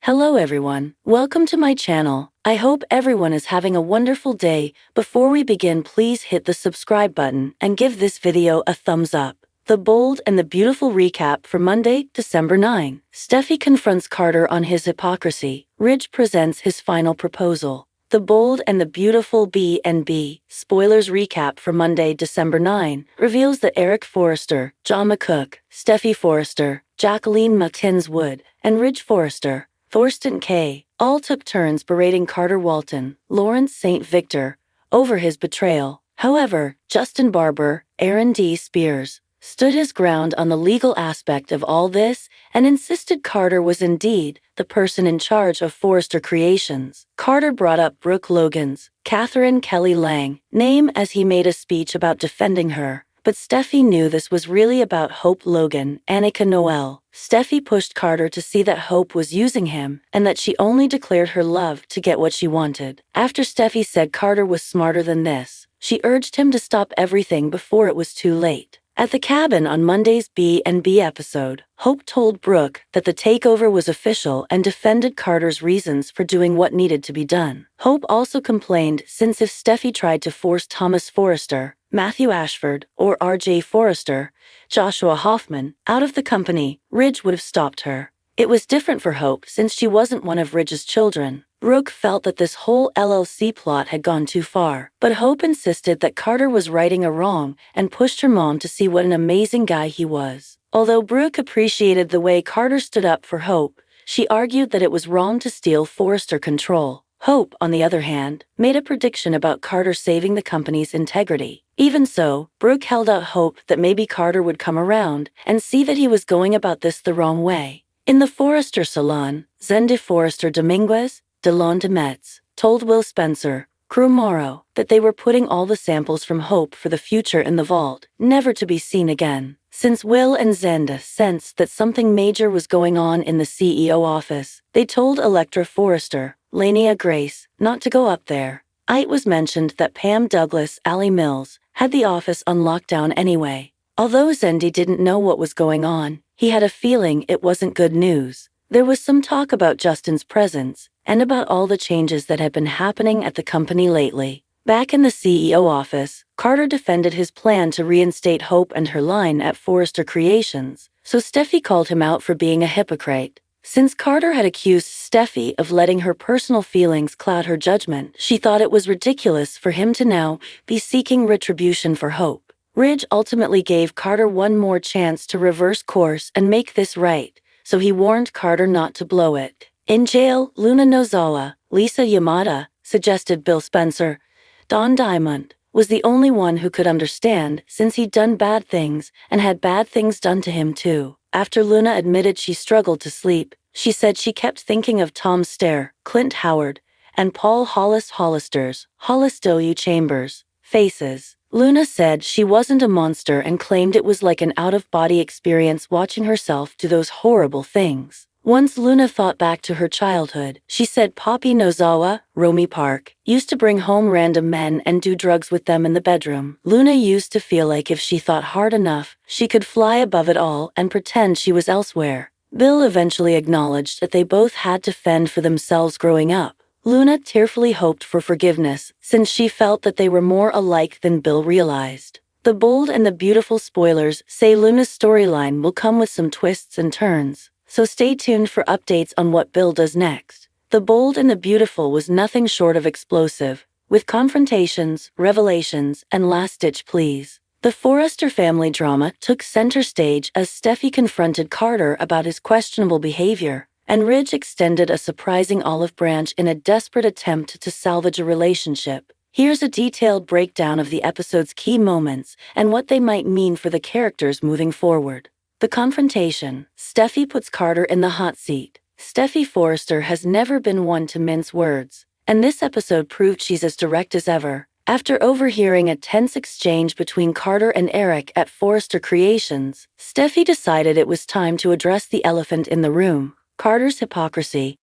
Hello everyone, welcome to my channel. I hope everyone is having a wonderful day. Before we begin, please hit the subscribe button and give this video a thumbs up. The bold and the beautiful recap for Monday, December 9. Steffy confronts Carter on his hypocrisy. Ridge presents his final proposal. The bold and the beautiful B&B. Spoilers recap for Monday, December 9 reveals that Eric Forrester, John McCook, Steffy Forrester, Jacqueline Martins-Wood, and Ridge Forrester, Thorsten K. all took turns berating Carter Walton, Lawrence St. Victor, over his betrayal. However, Justin Barber, Aaron D. Spears, stood his ground on the legal aspect of all this and insisted Carter was indeed the person in charge of Forrester Creations. Carter brought up Brooke Logan's, Catherine Kelly Lang, name as he made a speech about defending her. But Steffy knew this was really about Hope Logan, Annika Noel. Steffy pushed Carter to see that Hope was using him and that she only declared her love to get what she wanted. After Steffy said Carter was smarter than this, she urged him to stop everything before it was too late. At the cabin on Monday's B&B episode, Hope told Brooke that the takeover was official and defended Carter's reasons for doing what needed to be done. Hope also complained since if Steffy tried to force Thomas Forrester, Matthew Ashford, or R.J. Forrester, Joshua Hoffman, out of the company, Ridge would have stopped her. It was different for Hope since she wasn't one of Ridge's children. Brooke felt that this whole LLC plot had gone too far, but Hope insisted that Carter was righting a wrong and pushed her mom to see what an amazing guy he was. Although Brooke appreciated the way Carter stood up for Hope, she argued that it was wrong to steal Forrester control. Hope, on the other hand, made a prediction about Carter saving the company's integrity. Even so, Brooke held out hope that maybe Carter would come around and see that he was going about this the wrong way. In the Forrester salon, Zendy Forrester Dominguez, Delon de Metz, told Will Spencer, Crew Morrow, that they were putting all the samples from Hope for the future in the vault, never to be seen again. Since Will and Zenda sensed that something major was going on in the CEO office, they told Electra Forrester, Lania Grace, not to go up there. It was mentioned that Pam Douglas, Allie Mills, had the office on lockdown anyway. Although Zendy didn't know what was going on, he had a feeling it wasn't good news. There was some talk about Justin's presence, and about all the changes that had been happening at the company lately. Back in the CEO office, Carter defended his plan to reinstate Hope and her line at Forrester Creations, so Steffy called him out for being a hypocrite. Since Carter had accused Steffy of letting her personal feelings cloud her judgment, she thought it was ridiculous for him to now be seeking retribution for Hope. Ridge ultimately gave Carter one more chance to reverse course and make this right, so he warned Carter not to blow it. In jail, Luna Nozawa, Lisa Yamada, suggested Bill Spencer. Don Diamond was the only one who could understand since he'd done bad things and had bad things done to him too. After Luna admitted she struggled to sleep, she said she kept thinking of Tom Stair, Clint Howard, and Paul Hollister's Hollistow Chambers faces. Luna said she wasn't a monster and claimed it was like an out-of-body experience watching herself do those horrible things. Once Luna thought back to her childhood, she said Poppy Nozawa, Romy Park, used to bring home random men and do drugs with them in the bedroom. Luna used to feel like if she thought hard enough, she could fly above it all and pretend she was elsewhere. Bill eventually acknowledged that they both had to fend for themselves growing up. Luna tearfully hoped for forgiveness, since she felt that they were more alike than Bill realized. The bold and the beautiful spoilers say Luna's storyline will come with some twists and turns, so stay tuned for updates on what Bill does next. The Bold and the Beautiful was nothing short of explosive, with confrontations, revelations, and last-ditch pleas. The Forrester family drama took center stage as Steffy confronted Carter about his questionable behavior, and Ridge extended a surprising olive branch in a desperate attempt to salvage a relationship. Here's a detailed breakdown of the episode's key moments and what they might mean for the characters moving forward. The confrontation. Steffy puts Carter in the hot seat. Steffy Forrester has never been one to mince words, and this episode proved she's as direct as ever. After overhearing a tense exchange between Carter and Eric at Forrester Creations, Steffy decided it was time to address the elephant in the room, Carter's hypocrisy.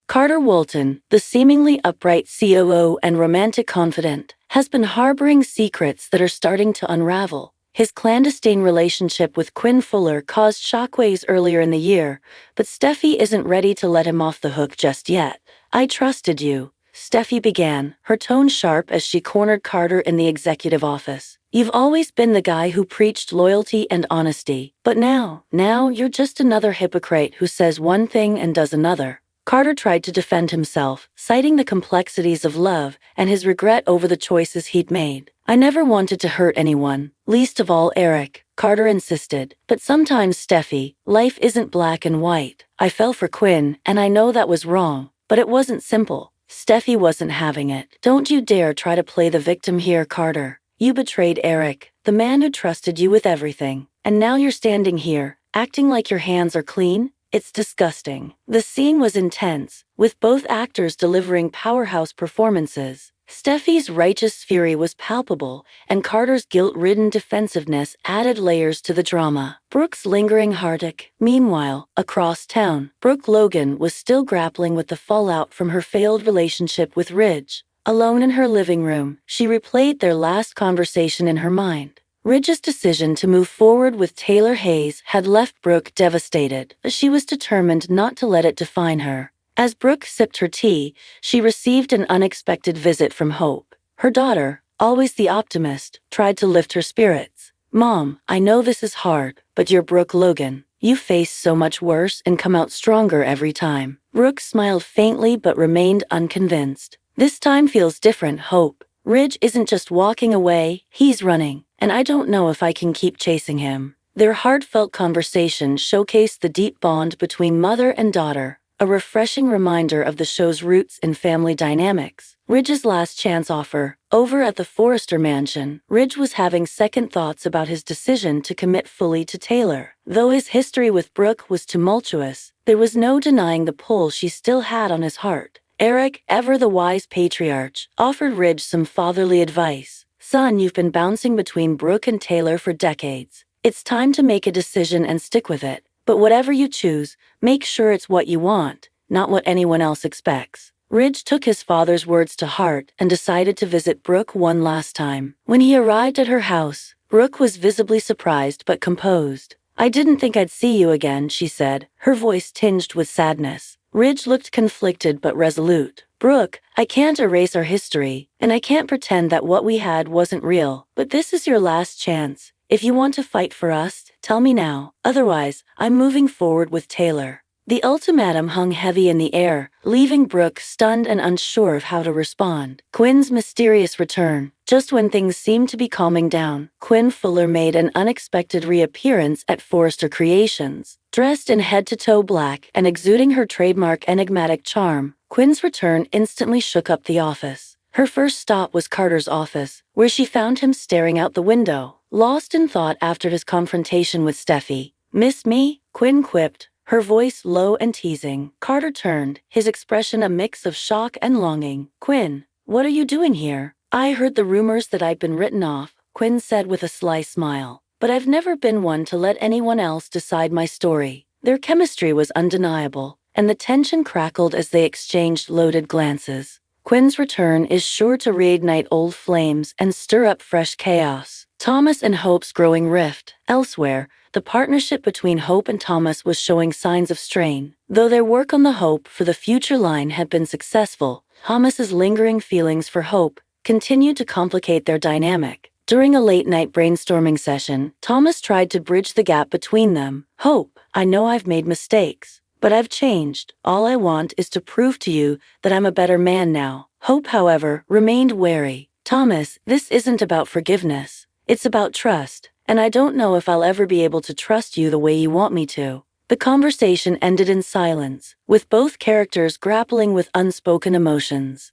Carter Walton, the seemingly upright COO and romantic confidant, has been harboring secrets that are starting to unravel. His clandestine relationship with Quinn Fuller caused shockwaves earlier in the year, but Steffi isn't ready to let him off the hook just yet. "I trusted you," Steffi began, her tone sharp as she cornered Carter in the executive office. "You've always been the guy who preached loyalty and honesty, but now you're just another hypocrite who says one thing and does another." Carter tried to defend himself, citing the complexities of love and his regret over the choices he'd made. "I never wanted to hurt anyone, least of all Eric," Carter insisted. "But sometimes, Steffi, life isn't black and white. I fell for Quinn, and I know that was wrong, but it wasn't simple." Steffi wasn't having it. "Don't you dare try to play the victim here, Carter. You betrayed Eric, the man who trusted you with everything, and now you're standing here, acting like your hands are clean? It's disgusting." The scene was intense, with both actors delivering powerhouse performances. Steffi's righteous fury was palpable, and Carter's guilt-ridden defensiveness added layers to the drama. Brooke's lingering heartache. Meanwhile, across town, Brooke Logan was still grappling with the fallout from her failed relationship with Ridge. Alone in her living room, she replayed their last conversation in her mind. Ridge's decision to move forward with Taylor Hayes had left Brooke devastated, but she was determined not to let it define her. As Brooke sipped her tea, she received an unexpected visit from Hope. Her daughter, always the optimist, tried to lift her spirits. "Mom, I know this is hard, but you're Brooke Logan. You face so much worse and come out stronger every time." Brooke smiled faintly but remained unconvinced. "This time feels different, Hope. Ridge isn't just walking away, he's running, and I don't know if I can keep chasing him." Their heartfelt conversation showcased the deep bond between mother and daughter, a refreshing reminder of the show's roots in family dynamics. Ridge's last chance offer. Over at the Forrester mansion, Ridge was having second thoughts about his decision to commit fully to Taylor. Though his history with Brooke was tumultuous, there was no denying the pull she still had on his heart. Eric, ever the wise patriarch, offered Ridge some fatherly advice. "Son, you've been bouncing between Brooke and Taylor for decades. It's time to make a decision and stick with it. But whatever you choose, make sure it's what you want, not what anyone else expects." Ridge took his father's words to heart and decided to visit Brooke one last time. When he arrived at her house, Brooke was visibly surprised but composed. "I didn't think I'd see you again," she said, her voice tinged with sadness. Ridge looked conflicted but resolute. "Brooke, I can't erase our history, and I can't pretend that what we had wasn't real, but this is your last chance. If you want to fight for us, tell me now. Otherwise, I'm moving forward with Taylor." The ultimatum hung heavy in the air, leaving Brooke stunned and unsure of how to respond. Quinn's mysterious return. Just when things seemed to be calming down, Quinn Fuller made an unexpected reappearance at Forrester Creations. Dressed in head-to-toe black and exuding her trademark enigmatic charm, Quinn's return instantly shook up the office. Her first stop was Carter's office, where she found him staring out the window, lost in thought after his confrontation with Steffi. "Miss me?" Quinn quipped, her voice low and teasing. Carter turned, his expression a mix of shock and longing. "Quinn, what are you doing here?" "I heard the rumors that I'd been written off," Quinn said with a sly smile. "But I've never been one to let anyone else decide my story." Their chemistry was undeniable, and the tension crackled as they exchanged loaded glances. Quinn's return is sure to reignite old flames and stir up fresh chaos. Thomas and Hope's growing rift. Elsewhere, the partnership between Hope and Thomas was showing signs of strain. Though their work on the Hope for the Future line had been successful, Thomas's lingering feelings for Hope continued to complicate their dynamic. During a late-night brainstorming session, Thomas tried to bridge the gap between them. "Hope, I know I've made mistakes, but I've changed. All I want is to prove to you that I'm a better man now." Hope, however, remained wary. "Thomas, this isn't about forgiveness. It's about trust, and I don't know if I'll ever be able to trust you the way you want me to." The conversation ended in silence, with both characters grappling with unspoken emotions.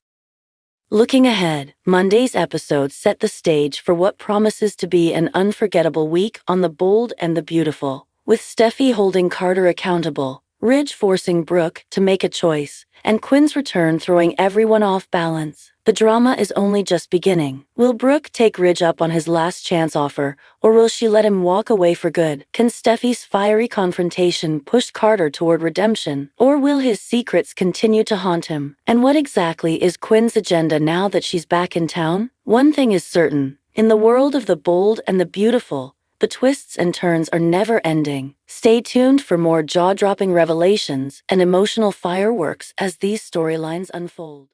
Looking ahead, Monday's episode set the stage for what promises to be an unforgettable week on The Bold and the Beautiful. With Steffi holding Carter accountable, Ridge forcing Brooke to make a choice, and Quinn's return throwing everyone off balance, the drama is only just beginning. Will Brooke take Ridge up on his last chance offer, or will she let him walk away for good? Can Steffi's fiery confrontation push Carter toward redemption, or will his secrets continue to haunt him? And what exactly is Quinn's agenda now that she's back in town? One thing is certain, In the world of the bold and the beautiful, the twists and turns are never ending. Stay tuned for more jaw-dropping revelations and emotional fireworks as these storylines unfold.